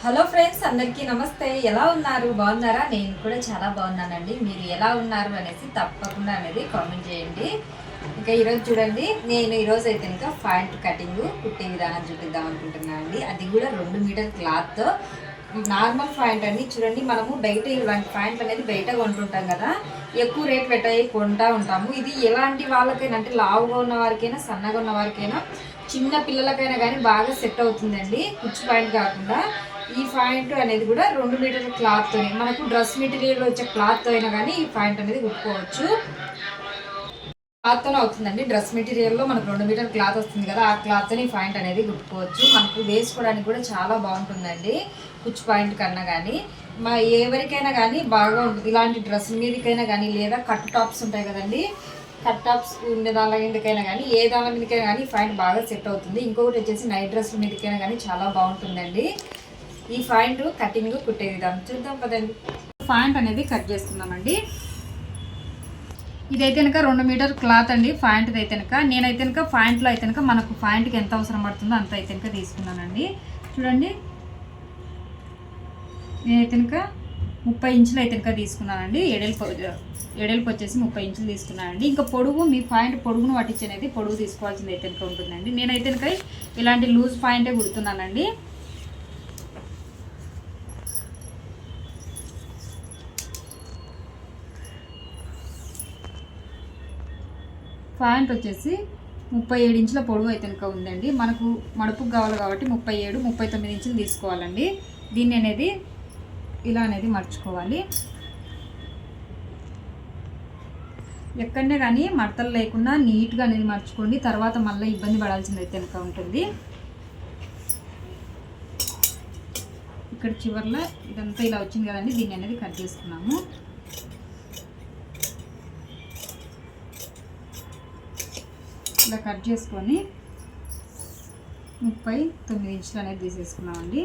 Hello friends, అందరికీ నమస్తే. ఎలా ఉన్నారు? బాగున్నారా? నేను కూడా చాలా బాగున్నానండి. మీరు ఎలా ఉన్నారు అనేసి తప్పకుండా అనేది కామెంట్ చేయండి. ఇంకా ఈరోజు చూడండి, నేను ఈరోజు అయితే ఇంకా ప్యాంట్ కటింగ్ కుట్టే విధానం చూపిద్దాం అనుకుంటున్నాను అండి. అది కూడా 2 మీటర్ క్లాత్తో. నార్మల్ ప్యాంట్ అండి. చూడండి, మనము బయట ఇలాంటి ప్యాంట్లు అనేది బయట కొంటుంటాం కదా, ఎక్కువ రేట్ పెట్టాయి కొంటా ఉంటాము. ఇది ఎలాంటి వాళ్ళకైనా, అంటే లావుగా ఉన్న వారికైనా, సన్నగా ఉన్న వారికైనా, చిన్న పిల్లలకైనా కానీ బాగా సెట్ అవుతుందండి. కుచ్చు ప్యాంట్ కాకుండా ఈ ప్యాంట్ అనేది కూడా 2 మీటర్ల క్లాత్తో, మనకు డ్రెస్ మెటీరియల్ వచ్చే క్లాత్తో అయినా కానీ ఈ ప్యాంట్ అనేది కుట్టుకోవచ్చు. క్లాత్తోనే అవుతుందండి. డ్రెస్ మెటీరియల్లో మనకు 2 మీటర్ క్లాత్ వస్తుంది కదా, ఆ క్లాత్తోని ప్యాంట్ అనేది కుట్టుకోవచ్చు. మనకు వేసుకోవడానికి కూడా చాలా బాగుంటుందండి, కుచ్చు ప్యాంట్ కన్నా కానీ. ఎవరికైనా కానీ బాగా ఉంటుంది. ఇలాంటి డ్రెస్ మీదకైనా కానీ, లేదా కట్ టాప్స్ ఉంటాయి కదండి, కట్ టాప్స్ ఉండే దాని మీదకైనా కానీ, ఏ దాని మీదకైనా కానీ ప్యాంట్ బాగా సెట్ అవుతుంది. ఇంకొకటి వచ్చేసి నైట్ డ్రెస్ మీదకైనా కానీ చాలా బాగుంటుందండి. ఈ ప్యాంట్ కటింగ్ కుట్టే విధానం చూద్దాం కదండి. ప్యాంట్ అనేది కట్ చేసుకుందామండి. ఇదైతే కనుక 2 మీటర్ క్లాత్ అండి. ప్యాంట్ అయితే కనుక నేనైతే కనుక ప్యాంట్లో అయితే కనుక మనకు ప్యాంట్కి ఎంత అవసరం పడుతుందో అంత అయితే కనుక తీసుకున్నానండి. చూడండి, నేనైతే కనుక 30 ఇంచులు అయితే కనుక తీసుకున్నానండి. ఎడల్పు వచ్చేసి 30 ఇంచులు తీసుకున్నానండి. ఇంకా పొడుగు, మీ ప్యాంట్ పొడుగును పట్టించి అనేది పొడుగు తీసుకోవాల్సింది అయితే కనుక ఉంటుందండి. నేనైతే కనుక ఇలాంటి లూజ్ ప్యాంటే కుడుతున్నానండి. ప్యాంట్ వచ్చేసి 37 ఇంచుల పొడవు అయితే కనుక ఉందండి. మనకు మడుపుకు కావాలి కాబట్టి 37, 39 ఇంచులు తీసుకోవాలండి. దీన్ని అనేది ఇలా అనేది మర్చుకోవాలి. ఎక్కడనే కానీ మడతలు లేకుండా నీట్గా అనేది మర్చుకోండి. తర్వాత మళ్ళీ ఇబ్బంది పడాల్సింది అయితే కనుక ఉంటుంది. ఇక్కడ చివర్లో ఇదంతా ఇలా వచ్చింది కదండి, దీన్ని అనేది కట్ చేసుకున్నాము. ఇలా కట్ చేసుకొని 39 ఇంచులు అనేది తీసేసుకున్నామండి.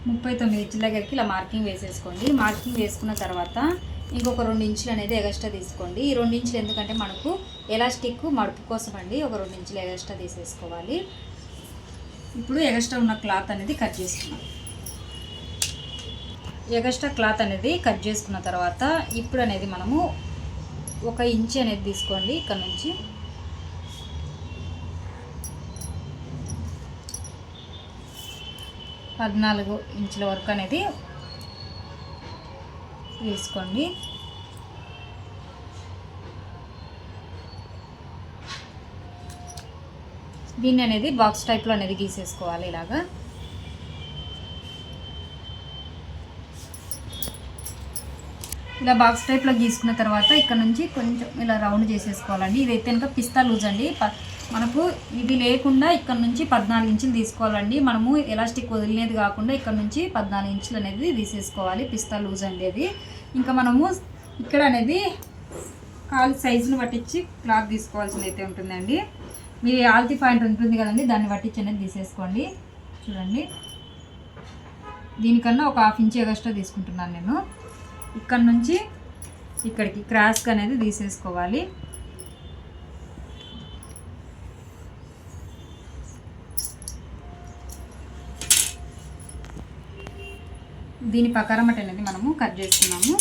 ముప్పై 39 ఇంచుల దగ్గరికి ఇలా మార్కింగ్ వేసేసుకోండి. మార్కింగ్ వేసుకున్న తర్వాత ఇంకొక 2 ఇంచులు అనేది ఎగస్ట్రా తీసుకోండి. ఈ 2 ఇంచులు ఎందుకంటే మనకు ఎలాస్టిక్ మడుపు కోసం అండి. ఒక 2 ఇంచులు ఎగస్ట్రా తీసేసుకోవాలి. ఇప్పుడు ఎగస్ట్రా ఉన్న క్లాత్ అనేది కట్ చేసుకున్నాం. ఎగస్ట్రా క్లాత్ అనేది కట్ చేసుకున్న తర్వాత ఇప్పుడు అనేది మనము 1 ఇంచ్ అనేది తీసుకోండి. ఇక్కడ నుంచి పద్నాలుగు ఇంచుల వరకు అనేది తీసుకోండి. దీన్ని అనేది బాక్స్ టైప్లో అనేది గీసేసుకోవాలి. ఇలాగా ఇలా బాక్స్ టైప్లో గీసుకున్న తర్వాత ఇక్కడ నుంచి కొంచెం ఇలా రౌండ్ చేసేసుకోవాలండి. ఇదైతే కనుక పిస్తా లూజ్ అండి. మనకు ఇది లేకుండా ఇక్కడ నుంచి 14 ఇంచులు తీసుకోవాలండి. మనము ఎలాస్టిక్ వదిలినది కాకుండా ఇక్కడ నుంచి 14 ఇంచులు అనేది తీసేసుకోవాలి. పిస్తా లూజ్ అండి అది. ఇంకా మనము ఇక్కడ అనేది కాలు సైజును పట్టించి క్లాత్ తీసుకోవాల్సింది అయితే ఉంటుందండి. మీ ఆల్తీ పాయింట్ ఉంటుంది కదండి, దాన్ని పట్టించి అనేది తీసేసుకోండి. చూడండి, దీనికన్నా ఒక 1/2 ఇంచ్ ఎగస్ట్రా తీసుకుంటున్నాను నేను. ఇక్కడ నుంచి ఇక్కడికి క్రాస్గా అనేది తీసేసుకోవాలి. దీని ప్రకారం అనేది మనము కట్ చేస్తున్నాము.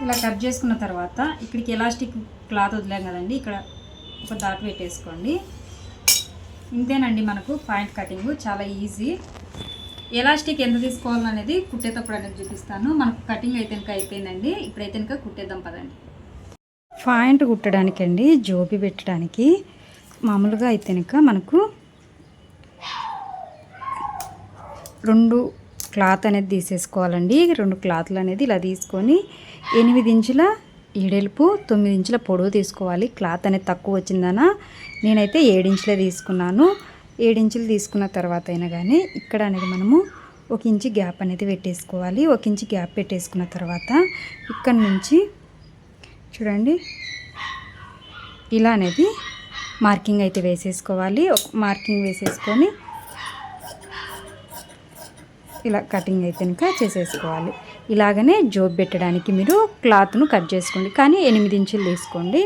ఇలా కట్ చేసుకున్న తర్వాత ఇక్కడికి ఎలాస్టిక్ క్లాత్ వదిలాం కదండి, ఇక్కడ ఒక డాట్ పెట్టేసుకోండి. ఇంతేనండి మనకు ప్యాంట్ కటింగ్. చాలా ఈజీ. ఎలాస్టిక్ ఎంత తీసుకోవాలనేది కుట్టేటప్పుడు అనేది చూపిస్తాను. మనకు కటింగ్ అయితే ఇంకా అయిపోయిందండి. ఇప్పుడైతే ఇంకా కుట్టేద్దాం పదండి. ప్యాంట్ కుట్టడానికి అండి, జోబి పెట్టడానికి మామూలుగా అయితే ఇంకా మనకు 2 క్లాత్ అనేది తీసేసుకోవాలండి. 2 క్లాత్లు అనేది ఇలా తీసుకొని 8 ఇంచుల ఎడల్పు 9 ఇంచుల పొడవు తీసుకోవాలి. క్లాత్ అనేది తక్కువ వచ్చిందనా నేనైతే 7 ఇంచులే తీసుకున్నాను. 7 ఇంచులు తీసుకున్న తర్వాత అయినా కానీ ఇక్కడ అనేది మనము 1 ఇంచు గ్యాప్ అనేది పెట్టేసుకోవాలి. 1 ఇంచు గ్యాప్ పెట్టేసుకున్న తర్వాత ఇక్కడ నుంచి చూడండి ఇలా అనేది మార్కింగ్ అయితే వేసేసుకోవాలి. మార్కింగ్ వేసేసుకొని ఇలా కటింగ్ అయితే ఇంకా చేసేసుకోవాలి. ఇలాగనే జోబ్ పెట్టడానికి మీరు క్లాత్ను కట్ చేసుకోండి, కానీ 8 ఇంచులు తీసుకోండి.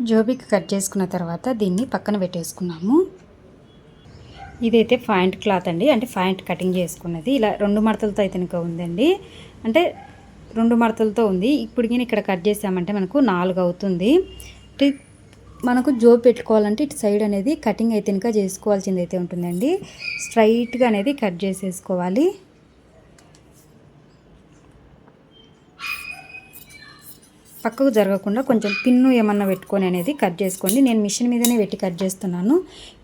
జోబీకి కట్ చేసుకున్న తర్వాత దీన్ని పక్కన పెట్టేసుకున్నాము. ఇదైతే పాయింట్ క్లాత్ అండి, అంటే పాయింట్ కటింగ్ చేసుకున్నది. ఇలా 2 మడతలతో అయితే ఇంకా ఉందండి, అంటే 2 మడతలతో ఉంది. ఇప్పుడు ఇక్కడ కట్ చేసామంటే మనకు 4 అవుతుంది. మనకు జోబ్ పెట్టుకోవాలంటే ఇటు సైడ్ అనేది కటింగ్ అయితే ఇంకా చేసుకోవాల్సింది అయితే ఉంటుందండి. స్ట్రైట్గా అనేది కట్ చేసేసుకోవాలి. పక్కకు జరగకుండా కొంచెం పిన్ను ఏమన్నా పెట్టుకొని అనేది కట్ చేసుకోండి. నేను మిషన్ మీదనే పెట్టి కట్ చేస్తున్నాను.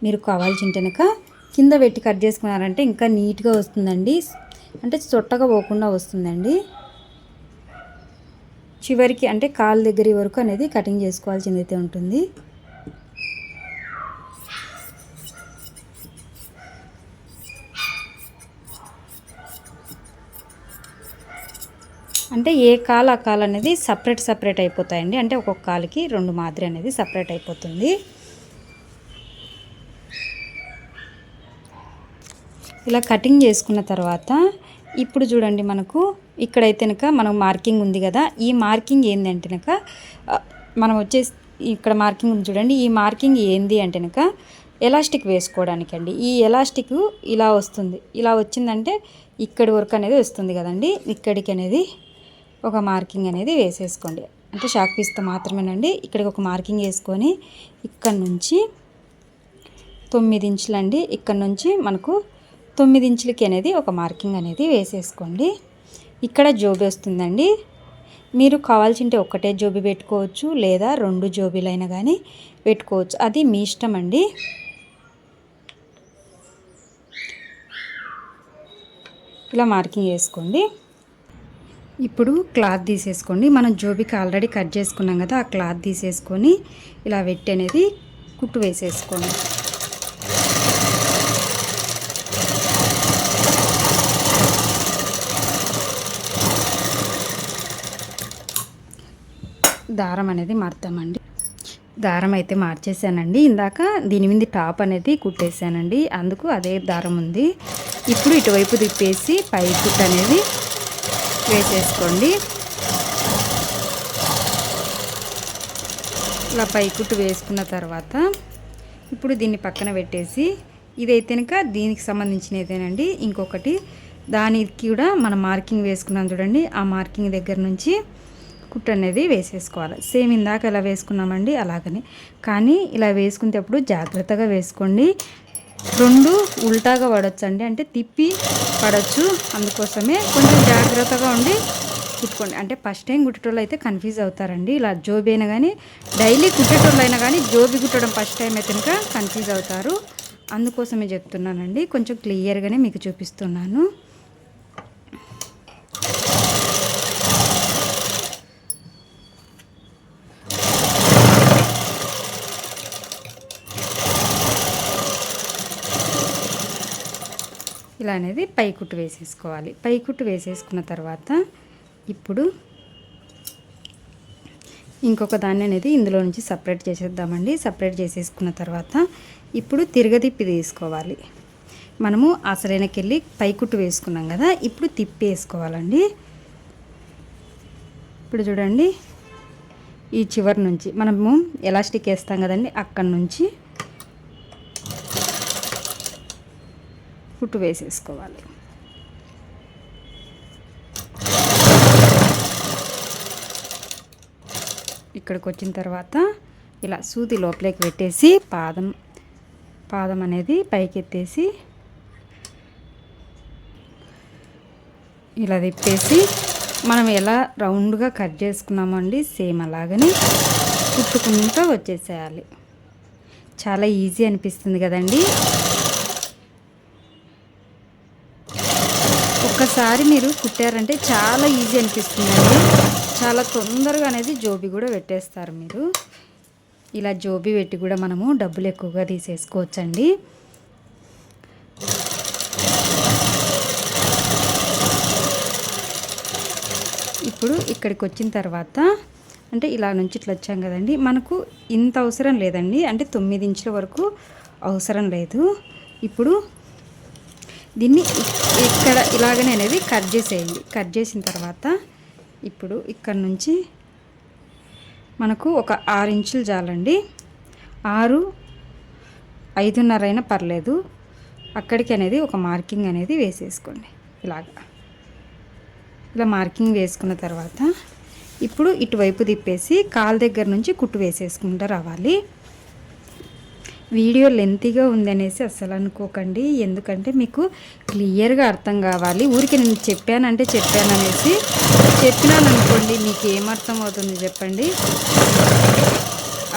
మీరు కావాల్సింటే కనుక కింద పెట్టి కట్ చేసుకున్నారంటే ఇంకా నీట్గా వస్తుందండి, అంటే చొట్టగా పోకుండా వస్తుందండి. చివరికి అంటే కాలు దగ్గర వరకు అనేది కటింగ్ చేసుకోవాల్సింది అయితే ఉంటుంది. అంటే ఏ కాలు ఆ కాలు అనేది సపరేట్ అయిపోతాయండి, అంటే ఒక్కొక్క కాలుకి 2 మాదిరి అనేది సపరేట్ అయిపోతుంది. ఇలా కటింగ్ చేసుకున్న తర్వాత ఇప్పుడు చూడండి మనకు ఇక్కడైతే కనుక మనం మార్కింగ్ ఉంది కదా, ఈ మార్కింగ్ ఏంటంటే కనుక మనం వచ్చేసి ఇక్కడ మార్కింగ్ ఉంది చూడండి. ఈ మార్కింగ్ ఏంది అంటే కనుక ఎలాస్టిక్ వేసుకోవడానికి అండి. ఈ ఎలాస్టిక్ ఇలా వస్తుంది, ఇలా వచ్చిందంటే ఇక్కడి వరకు అనేది వస్తుంది కదండి. ఇక్కడికి అనేది ఒక మార్కింగ్ అనేది వేసేసుకోండి, అంటే షాక్ పీస్తో మాత్రమేనండి. ఇక్కడికి ఒక మార్కింగ్ వేసుకొని ఇక్కడ నుంచి 9 ఇంచులు అండి, ఇక్కడ నుంచి మనకు 9 ఇంచులకి అనేది ఒక మార్కింగ్ అనేది వేసేసుకోండి. ఇక్కడ జోబీ వస్తుందండి. మీరు కావాల్సింటే ఒకటే జోబీ పెట్టుకోవచ్చు, లేదా 2 జోబీలైనా కానీ పెట్టుకోవచ్చు, అది మీ ఇష్టం అండి. ఇలా మార్కింగ్ వేసుకోండి. ఇప్పుడు క్లాత్ తీసేసుకోండి. మనం జోబీకి ఆల్రెడీ కట్ చేసుకున్నాం కదా, ఆ క్లాత్ తీసేసుకొని ఇలా పెట్టి అనేది కుట్టు వేసేసుకోండి. దారం అనేది మార్తామండి. దారం అయితే మార్చేసానండి. ఇందాక దీని మీద టాప్ అనేది కుట్టేసానండి, అందుకు అదే దారం ఉంది. ఇప్పుడు ఇటువైపు తిప్పేసి పై కుట్టు అనేది వేసేసుకోండి. ఇలా పై కుట్టు వేసుకున్న తర్వాత ఇప్పుడు దీన్ని పక్కన పెట్టేసి ఇదైతే కనుక దీనికి సంబంధించినదేనండి. ఇంకొకటి దానికి కూడా మనం మార్కింగ్ వేసుకున్నాం చూడండి, ఆ మార్కింగ్ దగ్గర నుంచి కుట్టు అనేది వేసేసుకోవాలి. సేమ్ ఇందాక ఎలా వేసుకున్నామండి అలాగనే, కానీ ఇలా వేసుకునేటప్పుడు జాగ్రత్తగా వేసుకోండి. 2 ఉల్టాగా పడవచ్చు అండి, అంటే తిప్పి పడవచ్చు. అందుకోసమే కొంచెం జాగ్రత్తగా ఉండి కుట్టుకోండి. అంటే ఫస్ట్ టైం కుట్టేటోళ్ళు అయితే కన్ఫ్యూజ్ అవుతారండి. ఇలా జోబీ అయినా కానీ డైలీ కుట్టేటోళ్ళు అయినా కానీ జోబీ కుట్టడం ఫస్ట్ టైం అయితే కనుక కన్ఫ్యూజ్ అవుతారు. అందుకోసమే చెప్తున్నానండి, కొంచెం క్లియర్గానే మీకు చూపిస్తున్నాను. ఇలా అనేది పై కుట్టు వేసేసుకోవాలి. పై కుట్టు వేసేసుకున్న తర్వాత ఇప్పుడు ఇంకొక దాన్ని అనేది ఇందులో నుంచి సపరేట్ చేసేద్దామండి. సపరేట్ చేసేసుకున్న తర్వాత ఇప్పుడు తిరగదిప్పి తీసుకోవాలి. మనము అసలైనకెళ్ళి పై కుట్టు వేసుకున్నాం కదా, ఇప్పుడు తిప్పి వేసుకోవాలండి. ఇప్పుడు చూడండి, ఈ చివరి నుంచి మనము ఎలాస్టిక్ వేస్తాం కదండి, అక్కడి నుంచి కుట్టు వేసేసుకోవాలి. ఇక్కడికి వచ్చిన తర్వాత ఇలా సూది లోపలికి పెట్టేసి పాదం అనేది పైకి ఎత్తేసి ఇలా తిప్పేసి మనం ఎలా రౌండ్గా కట్ చేసుకున్నామండి సేమ్ అలాగని కుట్టుకుంటూ వచ్చేసేయాలి. చాలా ఈజీ అనిపిస్తుంది కదండి. ఒక్కసారి మీరు కుట్టారంటే చాలా ఈజీ అనిపిస్తుందండి. చాలా తొందరగా అనేది జోబీ కూడా పెట్టేస్తారు మీరు. ఇలా జోబీ పెట్టి కూడా మనము డబ్బులు ఎక్కువగా తీసేసుకోవచ్చండి. ఇప్పుడు ఇక్కడికి వచ్చిన తర్వాత అంటే ఇలా నుంచి ఇట్లా వచ్చాం కదండి, మనకు ఇంత అవసరం లేదండి, అంటే 9 ఇంచుల వరకు అవసరం లేదు. ఇప్పుడు దీన్ని ఇక్కడ ఇలాగనే అనేది కట్ చేసేయండి. కట్ చేసిన తర్వాత ఇప్పుడు ఇక్కడ నుంచి మనకు ఒక 6 ఇంచులు చాలండి. 6, 5.5 అయినా పర్లేదు. అక్కడికి అనేది ఒక మార్కింగ్ అనేది వేసేసుకోండి. ఇలా మార్కింగ్ వేసుకున్న తర్వాత ఇప్పుడు ఇటువైపు తిప్పేసి కాలు దగ్గర నుంచి కుట్టు వేసేసుకుంటూ రావాలి. వీడియో లెంతీగా ఉందనేసి అస్సలు అనుకోకండి, ఎందుకంటే మీకు క్లియర్గా అర్థం కావాలి. ఊరికి నేను చెప్పానంటే చెప్పాననేసి చెప్పినాను అనుకోండి, మీకు ఏమర్థం అవుతుంది చెప్పండి.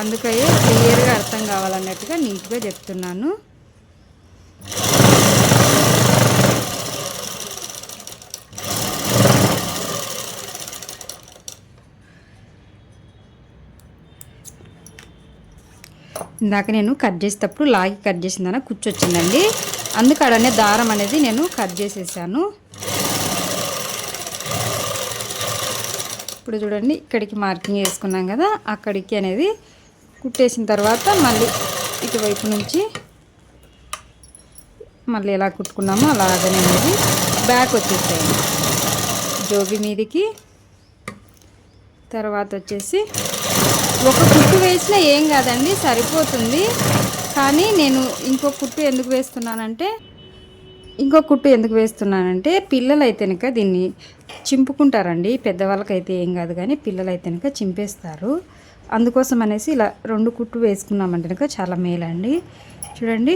అందుకనే క్లియర్గా అర్థం కావాలన్నట్టుగా నీట్గా చెప్తున్నాను. ఇందాక నేను కట్ చేసేటప్పుడు లాగి కట్ చేసిందన కూర్చొచ్చిందండి, అందుకనే దారం అనేది నేను కట్ చేసేసాను. ఇప్పుడు చూడండి, ఇక్కడికి మార్కింగ్ వేసుకున్నాం కదా, అక్కడికి అనేది కుట్టేసిన తర్వాత మళ్ళీ ఇటువైపు నుంచి మళ్ళీ ఎలా కుట్టుకున్నామో అలాగనే అనేది బ్యాక్ వచ్చేసేయండి జోబీ మీదికి. తర్వాత వచ్చేసి ఒక కుట్టు వేసినా ఏం కాదండి, సరిపోతుంది. కానీ నేను ఇంకో కుట్టు ఎందుకు వేస్తున్నానంటే పిల్లలు అయితే కనుక దీన్ని చింపుకుంటారండి. పెద్దవాళ్ళకైతే ఏం కాదు, కానీ పిల్లలు అయితే కనుక చింపేస్తారు. అందుకోసం అనేసి ఇలా 2 కుట్టు వేసుకున్నామంటే కనుక చాలా మేలండి. చూడండి,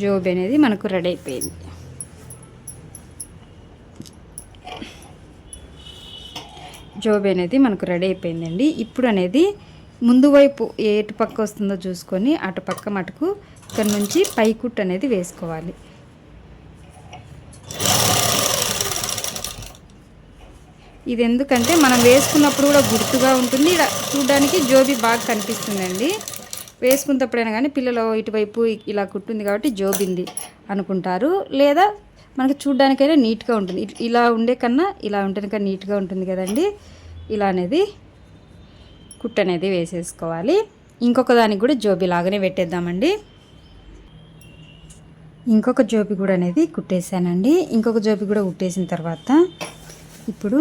జోబీ అనేది మనకు రెడీ అయిపోయింది. జోబీ అనేది మనకు రెడీ అయిపోయిందండి. ఇప్పుడు అనేది ముందు వైపు ఎటు పక్క వస్తుందో చూసుకొని అటు పక్క మటుకు ఇక్కడ నుంచి పై కుట్టు అనేది వేసుకోవాలి. ఇది ఎందుకంటే మనం వేసుకున్నప్పుడు కూడా గుర్తుగా ఉంటుంది, ఇలా చూడడానికి జోబీ బాగా కనిపిస్తుందండి. వేసుకున్నప్పుడైనా కానీ పిల్లలు ఇటువైపు ఇలా కుట్టుంది కాబట్టి జోబింది అనుకుంటారు, లేదా మనకు చూడ్డానికైనా నీట్గా ఉంటుంది. ఇలా ఉండే కన్నా ఇలా ఉంటే నీట్గా ఉంటుంది కదండి. ఇలా అనేది కుట్టు అనేది వేసేసుకోవాలి. ఇంకొక దానికి కూడా జోబీ లాగానే పెట్టేద్దామండి. ఇంకొక జోబీ కూడా అనేది కుట్టేసానండి. ఇంకొక జోబీ కూడా కుట్టేసిన తర్వాత ఇప్పుడు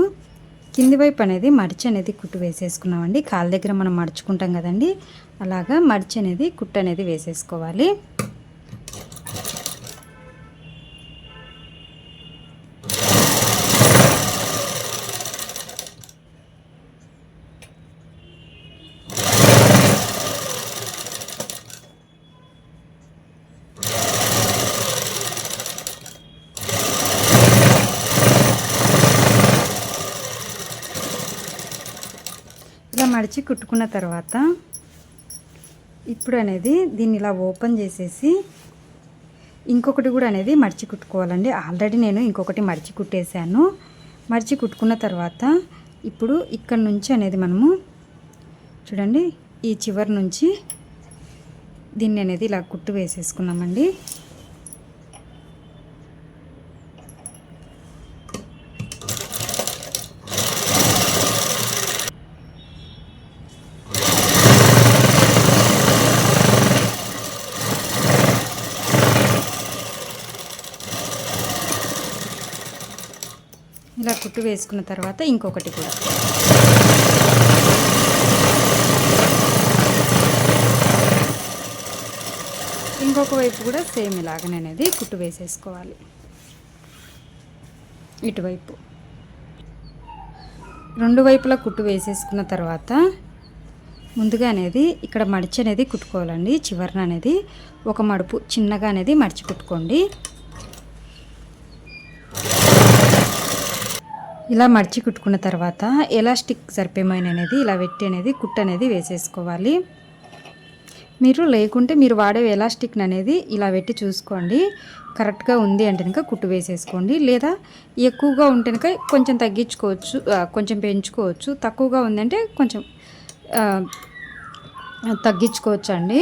కింది వైపు అనేది మడిచి అనేది కుట్టు వేసేసుకున్నామండి. కాళ్ళ దగ్గర మనం మడుచుకుంటాం కదండి, అలాగా మడిచి అనేది కుట్టు అనేది వేసేసుకోవాలి. ఇలా మడిచి కుట్టుకున్న తర్వాత ఇప్పుడు అనేది దీన్ని ఇలా ఓపెన్ చేసేసి ఇంకొకటి కూడా అనేది మడిచి కుట్టుకోవాలండి. ఆల్రెడీ నేను ఇంకొకటి మడిచి కుట్టేశాను. మడిచి కుట్టుకున్న తర్వాత ఇప్పుడు ఇక్కడ నుంచి అనేది మనము చూడండి, ఈ చివరి నుంచి దీన్ని అనేది ఇలా కుట్టు వేసేసుకున్నామండి. ఇలా కుట్టు వేసుకున్న తర్వాత ఇంకొకటి కూడా ఇంకొక వైపు కూడా సేమ్ ఇలాగనే అనేది కుట్టు వేసేసుకోవాలి. ఇటువైపు 2 వైపులా కుట్టు వేసేసుకున్న తర్వాత ముందుగా అనేది ఇక్కడ మడిచి అనేది కుట్టుకోవాలండి. చివరన అనేది ఒక మడుపు చిన్నగా అనేది మడిచి కుట్టుకోండి. ఇలా మడిచి కుట్టుకున్న తర్వాత ఎలాస్టిక్ సరిపోయేమైన అనేది ఇలా పెట్టి అనేది కుట్టు అనేది వేసేసుకోవాలి. మీరు లేకుంటే మీరు వాడే ఎలాస్టిక్ అనేది ఇలా పెట్టి చూసుకోండి, కరెక్ట్గా ఉంది అంటే కనుక కుట్టు వేసేసుకోండి. లేదా ఎక్కువగా ఉంటే కనుక కొంచెం తగ్గించుకోవచ్చు, కొంచెం పెంచుకోవచ్చు. తక్కువగా ఉందంటే కొంచెం తగ్గించుకోవచ్చు అండి.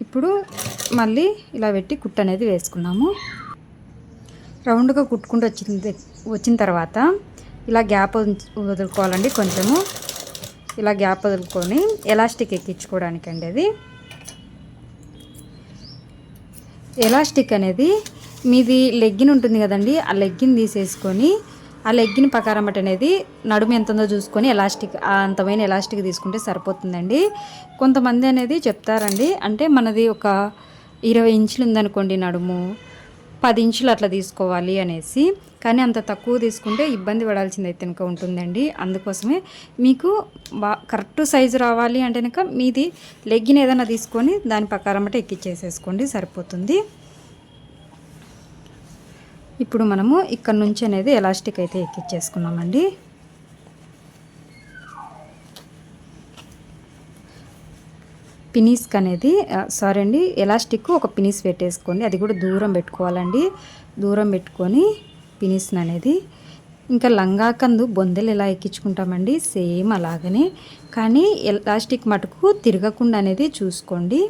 ఇప్పుడు మళ్ళీ ఇలా పెట్టి కుట్టు అనేది వేసుకున్నాము. రౌండ్గా కుట్టుకుంటూ వచ్చిన తర్వాత ఇలా గ్యాప్ వదులుకోవాలండి. కొంచెము ఇలా గ్యాప్ వదులుకొని ఎలాస్టిక్ ఎక్కించుకోవడానికండి. అది ఎలాస్టిక్ అనేది మీది లెగ్గిన్ ఉంటుంది కదండి, ఆ లెగ్గిన్ తీసేసుకొని ఆ లెగ్గిన్ ప్రకారం అనేది నడుము ఎంత ఉందో చూసుకొని ఎలాస్టిక్ అంతమైన ఎలాస్టిక్ తీసుకుంటే సరిపోతుందండి. కొంతమంది అనేది చెప్తారండి, అంటే మనది ఒక 20 ఇంచులు ఉందనుకోండి నడుము, 10 ఇంచులు అట్లా తీసుకోవాలి అనేసి. కానీ అంత తక్కువ తీసుకుంటే ఇబ్బంది పడాల్సింది అయితే కనుక ఉంటుందండి. అందుకోసమే మీకు కరెక్ట్ సైజు రావాలి అంటే కనుక మీది లెగ్గిన్ ఏదైనా తీసుకొని దాని ప్రకారం అంటే ఎక్కిచ్చేసేసుకోండి, సరిపోతుంది. ఇప్పుడు మనము ఇక్కడ నుంచి అనేది ఎలాస్టిక్ అయితే ఎక్కిచ్చేసుకున్నామండి. పినీస్కి అనేది సారీ అండి, ఎలాస్టిక్ ఒక పినీస్ పెట్టేసుకోండి. అది కూడా దూరం పెట్టుకోవాలండి. దూరం పెట్టుకొని పినీస్ని అనేది ఇంకా లంగాకందు బొందెలు ఎలా ఎక్కించుకుంటామండి సేమ్ అలాగనే, కానీ ఎలాస్టిక్ మటుకు తిరగకుండా అనేది చూసుకోండి.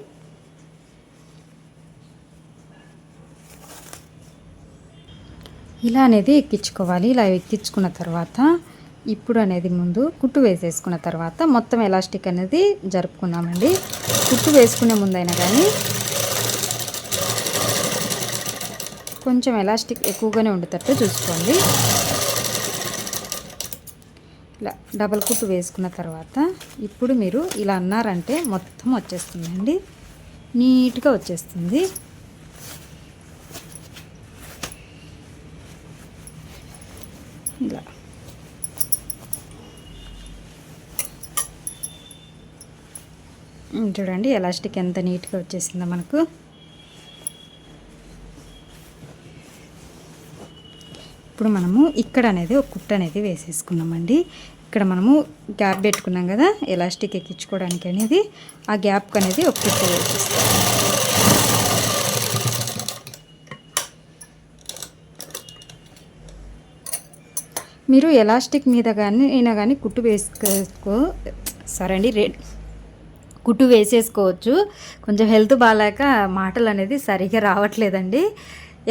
ఇలా అనేది ఎక్కించుకోవాలి. ఇలా ఎక్కించుకున్న తర్వాత ఇప్పుడు అనేది ముందు కుట్టు వేసేసుకున్న తర్వాత మొత్తం ఎలాస్టిక్ అనేది జరుపుకున్నామండి. కుట్టు వేసుకునే ముందైనా కానీ కొంచెం ఎలాస్టిక్ ఎక్కువగానే ఉండేటట్టు చూసుకోండి. ఇలా డబల్ కుట్టు వేసుకున్న తర్వాత ఇప్పుడు మీరు ఇలా అన్నారంటే మొత్తం వచ్చేస్తుందండి, నీట్గా వచ్చేస్తుంది. ఇలా చూడండి ఎలాస్టిక్ ఎంత నీట్గా వచ్చేసిందో మనకు. ఇప్పుడు మనము ఇక్కడ అనేది ఒక కుట్టు అనేది వేసేసుకున్నామండి. ఇక్కడ మనము గ్యాప్ పెట్టుకున్నాం కదా ఎలాస్టిక్ ఎక్కించుకోవడానికి అనేది, ఆ గ్యాప్కి అనేది ఒక కుట్టు వేసేస్తాం. మీరు ఎలాస్టిక్ మీద కానీ అయినా కానీ కుట్టు కుట్టు వేసేసుకోవచ్చు. కొంచెం హెల్త్ బాగాలేక మాటలు అనేది సరిగా రావట్లేదండి.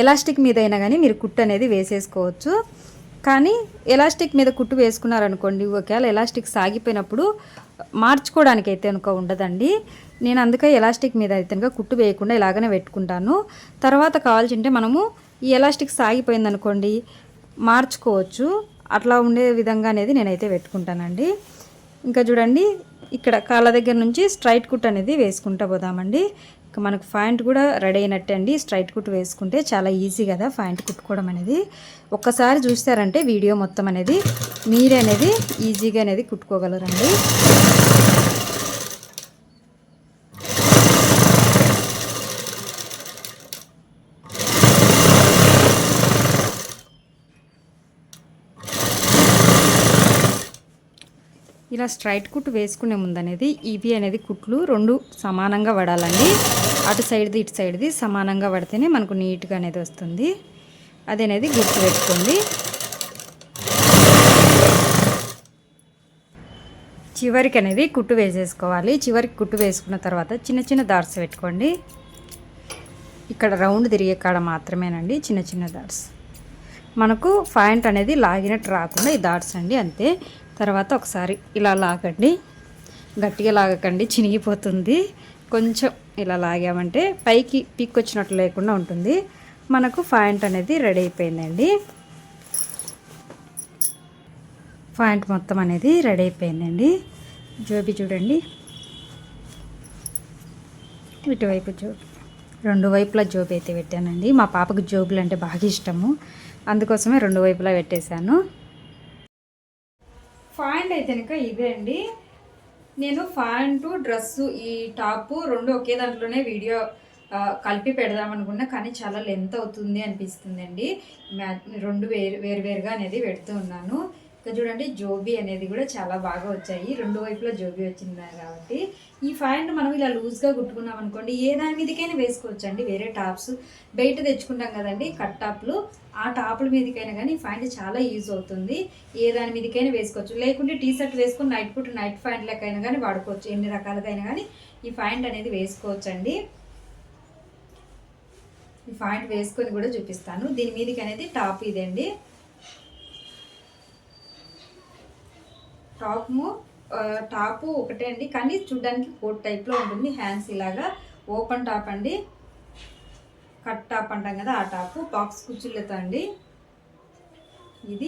ఎలాస్టిక్ మీద అయినా కానీ మీరు కుట్టు అనేది వేసేసుకోవచ్చు. కానీ ఎలాస్టిక్ మీద కుట్టు వేసుకున్నారనుకోండి, ఒకవేళ ఎలాస్టిక్ సాగిపోయినప్పుడు మార్చుకోవడానికి అయితే కనుక ఉండదండి. నేను అందుకే ఎలాస్టిక్ మీద అయితే కనుక కుట్టు వేయకుండా ఇలాగనే పెట్టుకుంటాను. తర్వాత కావాల్సింటే మనము ఈ ఎలాస్టిక్ సాగిపోయిందనుకోండి మార్చుకోవచ్చు. అట్లా ఉండే విధంగా అనేది నేనైతే పెట్టుకుంటానండి. ఇంకా చూడండి ఇక్కడ కాళ్ళ దగ్గర నుంచి స్ట్రైట్ కుట్ అనేది వేసుకుంటూ పోదామండి. ఇంకా మనకు పాయింట్ కూడా రెడీ అయినట్టే అండి. స్ట్రైట్ కుట్ వేసుకుంటే చాలా ఈజీ కదా పాయింట్ కుట్టుకోవడం అనేది. ఒక్కసారి చూస్తారంటే వీడియో మొత్తం అనేది మీరే అనేది ఈజీగా అనేది కుట్టుకోగలరండి. ఇలా స్ట్రైట్ కుట్టు వేసుకునే ముందు అనేది ఇవి అనేది కుట్లు రెండు సమానంగా పడాలండి. అటు సైడ్ది ఇటు సైడ్ది సమానంగా పడితేనే మనకు నీట్గా అనేది వస్తుంది. అది అనేది గుర్తుపెట్టుకోండి. చివరికి అనేది కుట్టు వేసేసుకోవాలి. చివరికి కుట్టు వేసుకున్న తర్వాత చిన్న చిన్న డాట్స్ పెట్టుకోండి. ఇక్కడ రౌండ్ తిరిగే కాడ మాత్రమేనండి చిన్న చిన్న డాట్స్. మనకు పాయింట్ అనేది లాగినట్టు రాకుండా ఈ డాట్స్ అండి, అంతే. తర్వాత ఒకసారి ఇలా లాగండి, గట్టిగా లాగకండి చినిగిపోతుంది. కొంచెం ఇలా లాగామంటే పైకి పిక్ వచ్చినట్లు లేకుండా ఉంటుంది. మనకు పాయింట్ అనేది రెడీ అయిపోయిందండి. పాయింట్ మొత్తం అనేది రెడీ అయిపోయిందండి. జోబీ చూడండి, ఇటువైపు జోబీ, రెండు వైపులా జోబీ అయితే పెట్టానండి. మా పాపకు జోబులు అంటే బాగా ఇష్టము, అందుకోసమే రెండు వైపులా పెట్టేశాను. పాయింట్ అయితే కనుక ఇదే అండి. నేను ప్యాంటు డ్రెస్సు ఈ టాపు రెండు ఒకే దాంట్లోనే వీడియో కలిపి పెడదాం అనుకున్నా, కానీ చాలా లెంత్ అవుతుంది అనిపిస్తుంది అండి. రెండు వేరువేరుగా అనేది పెడుతూ ఉన్నాను. ఇంకా చూడండి జోబీ అనేది కూడా చాలా బాగా వచ్చాయి, రెండు వైపులా జోబీ వచ్చింది కాబట్టి. ఈ ప్యాంట్ మనం ఇలా లూజ్గా కుట్టుకున్నాం అనుకోండి ఏ దాని మీదకైనా వేసుకోవచ్చు అండి. వేరే టాప్స్ బయట తెచ్చుకుంటాం కదండి కట్ టాప్లు, ఆ టాపుల మీదకైనా కానీ ఈ ప్యాంట్ చాలా యూజ్ అవుతుంది. ఏ దాని మీదకైనా వేసుకోవచ్చు. లేకుంటే టీ షర్ట్ వేసుకుని నైట్ పూట నైట్ ప్యాంట్ లెక్కైనా కానీ వాడుకోవచ్చు. ఎన్ని రకాలకైనా కానీ ఈ ప్యాంట్ అనేది వేసుకోవచ్చు అండి. ఈ ప్యాంట్ వేసుకొని కూడా చూపిస్తాను. దీని మీదకి అనేది టాప్ ఇదండి. టాపు ఒకటే అండి, కానీ చూడడానికి కోట్ టైప్లో ఉంటుంది. హ్యాండ్స్ ఇలాగా ఓపెన్ టాప్ అండి, కట్ టాప్ అంటాం కదా ఆ టాపు, బాక్స్ కుచ్చులతో అండి ఇది.